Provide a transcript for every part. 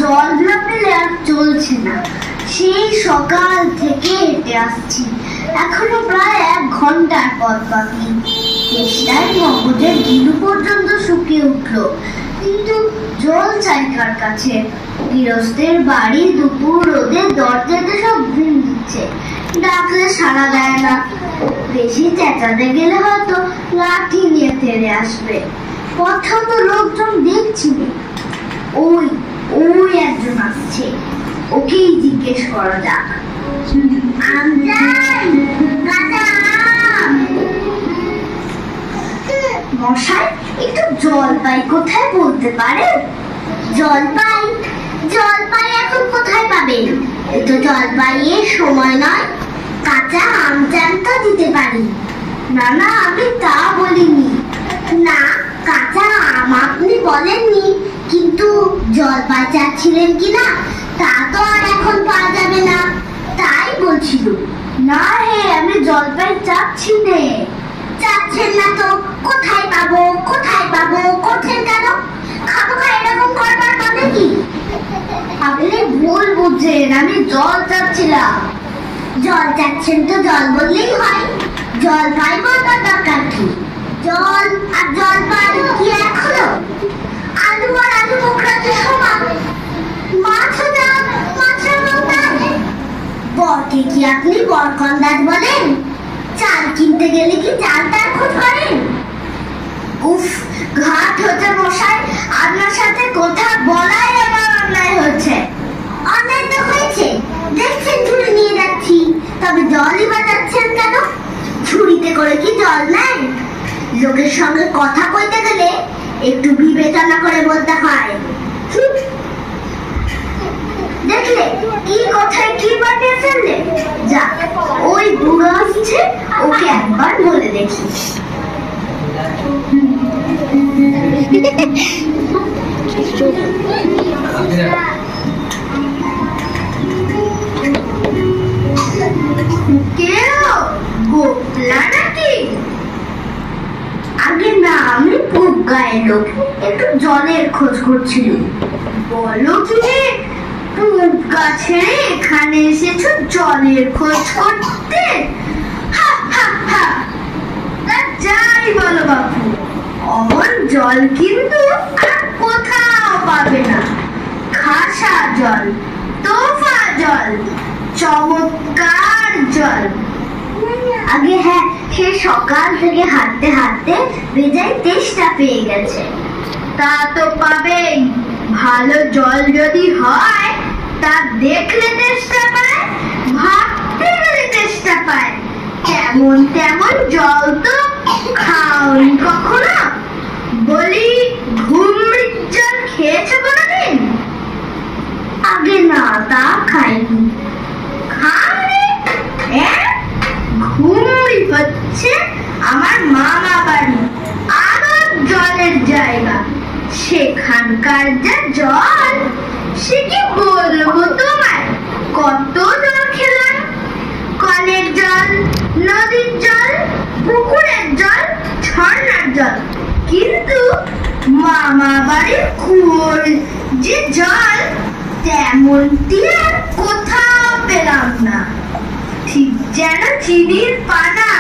জল না পেলে আর চলছে না। সেই সকাল থেকে হেঁটে আসছি, এখনো প্রায় 1 ঘন্টার পথ বাকি। চেষ্টায় মগজের গিলু পর্যন্ত শুকিয়ে উঠলো, কিন্তু জল চাই কার কাছে? গৃহস্থের বাড়ি দুপুর রোদে দরজাতে সব ঘুম দিচ্ছে, ডাকলে সাড়া দেয় না। বেশি চেঁচাতে গেলে হয়তো লাঠি নিয়ে তেড়ে আসবে। কোথাও তো লোকজন দেখছি না। ওই ওই একজন আসছে, ওকেই জিজ্ঞেস করা যাক। মশাই, একটু জল পাই কোথায় বলতে পারেন? জল পাই? জল পাই এখন কোথায় পাবেন? তো জল পাইয়ের সময় নয়, কাঁচা আম জ্যামটা দিতে পারি। না না, আমি তা বলিনি। না, কাঁচা আম আপনি বলেননি, কিন্তু জলপাই চাচ্ছিলেন কিনা তা তো আর এখন পাওয়া যাবে না, তাই বলছিল। না হে, আমি জলপাই চাচ্ছি নে। চাচ্ছেন না তো কোথায় পাবো কোথায় পাবো করছেন কেন? খাবো খা এরকম করবার মানে কি? আপনি ভুল বুঝছেন, আমি জল চাচ্ছিলাম। জল চাচ্ছেন তো জল বললেই হয়, জল পাই বলবার দরকার কি? জল আর জল পাই কি এক হলো? আলু আর আলু বোকরা তো সমান। মাছও দাম, মাছের দাম। বরকে কি আপনি বরকন্দাজ বলেন? চাল কিনতে গেলে কি চালটার খোঁজ করেন? উফ, ঘাট হচ্ছে মশাই, আপনার সাথে কথা বলাই আমার অন্যায় হচ্ছে। অন্যায় তো হয়েছে, দেখছেন ঝুড়ি নিয়ে যাচ্ছি, তবে জলই বাজাচ্ছেন কেন? ঝুড়িতে করে কি জল নেয়? লোকের সঙ্গে কথা কইতে গেলে একটু বিবেচনা করে বলতে হয়। দেখলে কি কথায় কি বানিয়ে ফেললে? যাক, ওই বুড়ো আসছে, ওকে একবার বলে দেখি। গোপলা নাকি? আগে না, আমি খুব গায়ের লোক, একটু জলের খোঁজ করছিল। বলো তুমি পুব গাছে এখানে এসেছো জলের খোঁজ করতে? হা হা হা। যাই বলো বাপু, অমন জল কিন্তু আর কোথাও পাবে না। খাসা জল, তোফা জল, চমৎকার জল। আগে হ্যাঁ, সে সকাল থেকে হাঁটতে হাঁটতে বেজায় তেষ্টা পেয়ে গেছে। তা তো পাবেই, ভালো জল যদি হয় তা দেখলে তেষ্টা পায়, ভাবতে গেলে তেষ্টা পায়। তেমন তেমন জল তো খাওনি কখনো? বলি, ঘুমড়ির জল খেয়েছো কোনোদিন? আগে না, তা খাইনি। খাওনি? ঘুমড়ি হচ্ছে আমার মামা বাড়ি, আরো জলের জায়গা। সেখানকার যা জল, সে কি বলবো তোমায়। কত জল খেলাম, কলের জল, নদীর জল, পুকুরের জল, ঝর্ণার জল, কিন্তু মামা বাড়ির কুয়োর যে জল, তেমনটি আর কোথাও পেলাম না। ঠিক যেন চিনির পানা,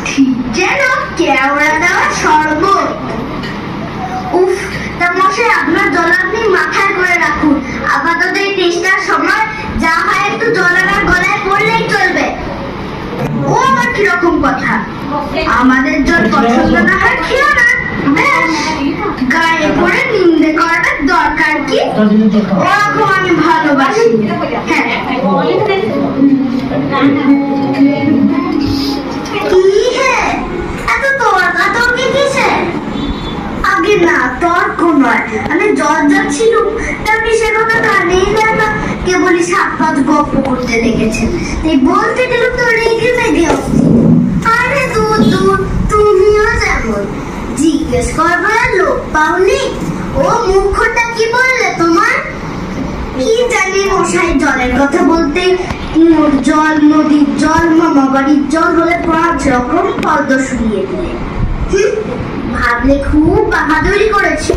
ঠিক যেন কেওড়া দেওয়া শরবত। উফ, তা মশাই, আপনার জল আপনি মাথায় করে রাখুন। আপাতত এই তেষ্টার সময় যা হয় একটু জল আমার গলায় পড়লেই চলবে। ও আবার কিরকম কথা? আমাদের জল পছন্দ না হয় খেও না, বেশ। গায়ে পড়ে নিন্দে করার দরকার কি? ওরকম আমি ভালোবাসি। হ্যাঁ, কি হে, এত তর্কাতর্কি কিসে? আগে না, তর্ক নয়, আমি জল যাচ্ছিলুম, আপনি সে কথা কানেই দেন না, কেবলই সাত গল্প করতে লেগেছেন। তাই বলতে গেলে তো রেগে মেগে। আরে দূর দূর, তুমিও যেমন। জিজ্ঞেস করবার লোক পাওনি? ও মুখটা কি বললে তোমার? কি জানি মশাই, জলের কথা বলতে জল, নদীর জল, মামা বাড়ির জল বলে 5 রকম পদ্ম শুনিয়ে দিলে। ভাবলে খুব বাহাদুরি করেছি।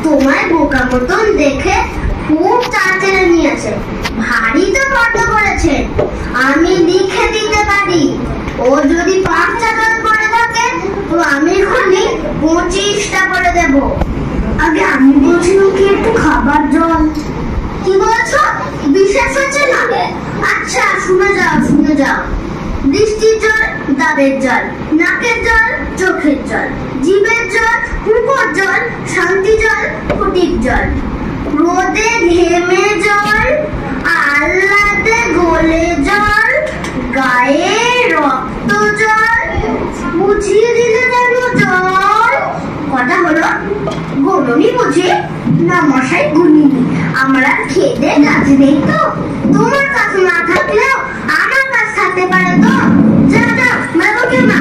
তোমায় বোকা মতন দেখে খুব তাড়াতাড়ি নিয়েছে। ভারী তো বন্ধ করেছে, আমি লিখে দিতে পারি। ও যদি 5 টাকা করে থাকে তো আমি এখনই 25টা করে দেব। আগে আমি বলছিলাম কি একটু খাবার জল। কি বলছো? বিশ্বাস হচ্ছে না? আচ্ছা শুনে যাও। বৃষ্টির জল ডাবের জল, নাকের জল চোখের জল, জিভের জল মুখের জল, শান্তি জল ফুটির জল, রোদে ঘেমে জল, আহ্লাদে গলে জল, গায়ে রক্ত জল, বুঝিয়ে দিলে যেন জল। কথা হলো? গরমই বুঝি না মশাই গুনিনি। আমরা খেতে কাছে নেই তো, তোমার কাছে না থাকলেও আমার কাছে থাকতে পারে তো। যা মেলো কেউ না,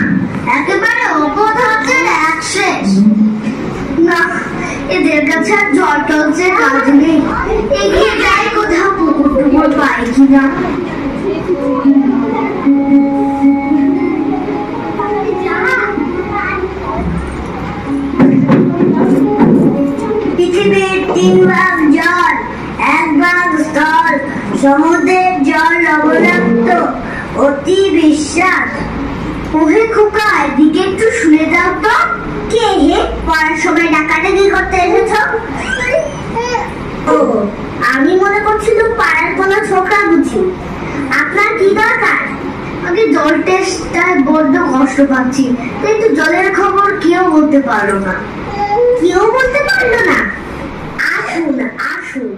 একেবারে অপদার্থের অ্যাক্সেস। না, এদের কাছে আর জল টলছে কাজ নেই। এগিয়ে যাই কোথাও পুকুর টুকুর পাই কিনা। পৃথিবীর 3 ভাগ জল, 1 ভাগ স্থল। সমুদ্রের জল লবণাক্ত, অতি বিশ্বাস। ওহে খোকা, এদিকে একটু শুনে যাও তো। কে হে? পড়ার সময় ডাকাডাকি করতে এসেছ? ও, আমি মনে করছিলাম পাড়ার কোনো ছোকরা বুঝি। আপনার কি দরকার? আগে জল টেস্টটায় বড্ড কষ্ট পাচ্ছি, কিন্তু জলের খবর কেউ বলতে পারলো না। কেউ বলতে পারলো না? আসুন।